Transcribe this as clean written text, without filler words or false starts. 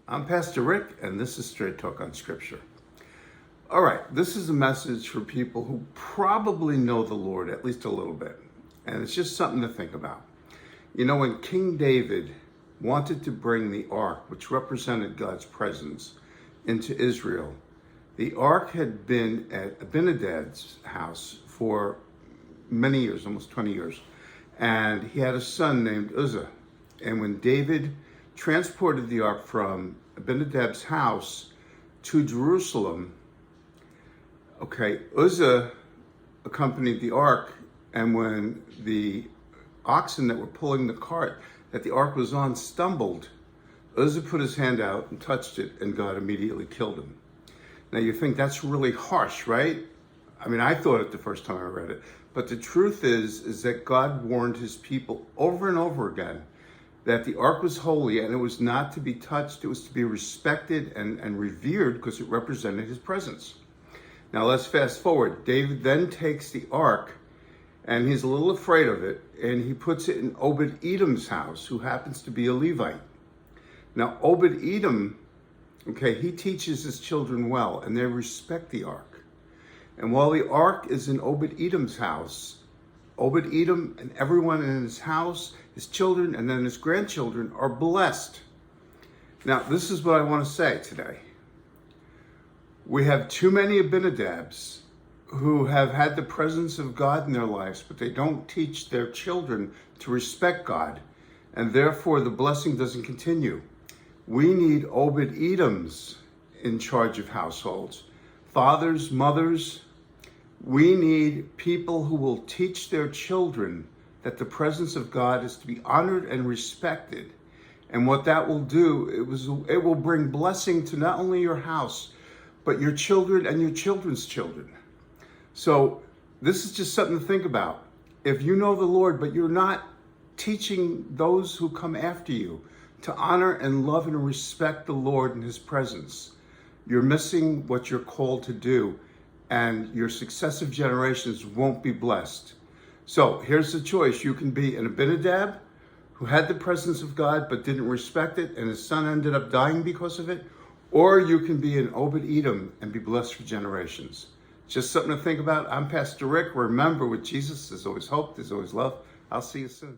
I'm Pastor Rick, and this is Straight Talk on Scripture. All right, this is a message for people who probably know the Lord at least a little bit, and it's just something to think about. You know, when King David wanted to bring the ark, which represented God's presence, into Israel, the ark had been at Abinadab's house for many years, almost 20 years, and he had a son named Uzzah. And when David transported the ark from Abinadab's house to Jerusalem, Uzzah accompanied the ark, and when the oxen that were pulling the cart that the ark was on stumbled, Uzzah put his hand out and touched it, and God immediately killed him. Now you think that's really harsh, right? I mean, I thought it the first time I read it, but the truth is that God warned his people over and over again that the ark was holy and it was not to be touched. It was to be respected and revered because it represented his presence. Now let's fast forward. David then takes the ark, and he's a little afraid of it, and he puts it in Obed-Edom's house, who happens to be a Levite. Now Obed-Edom, he teaches his children well, and they respect the ark. And while the ark is in Obed-Edom's house, Obed-Edom and everyone in his house, his children, and then his grandchildren are blessed. Now, this is what I want to say today. We have too many Abinadabs who have had the presence of God in their lives, but they don't teach their children to respect God, and therefore the blessing doesn't continue. We need Obed-Edoms in charge of households. Fathers, mothers, we need people who will teach their children that the presence of God is to be honored and respected. And what that will do, it will bring blessing to not only your house, but your children and your children's children. So this is just something to think about. If you know the Lord, but you're not teaching those who come after you to honor and love and respect the Lord and his presence, you're missing what you're called to do, and your successive generations won't be blessed. So here's the choice. You can be an Abinadab who had the presence of God but didn't respect it, and his son ended up dying because of it, or you can be an Obed-Edom and be blessed for generations. Just something to think about. I'm Pastor Rick. Remember, with Jesus, there's always hope, there's always love. I'll see you soon.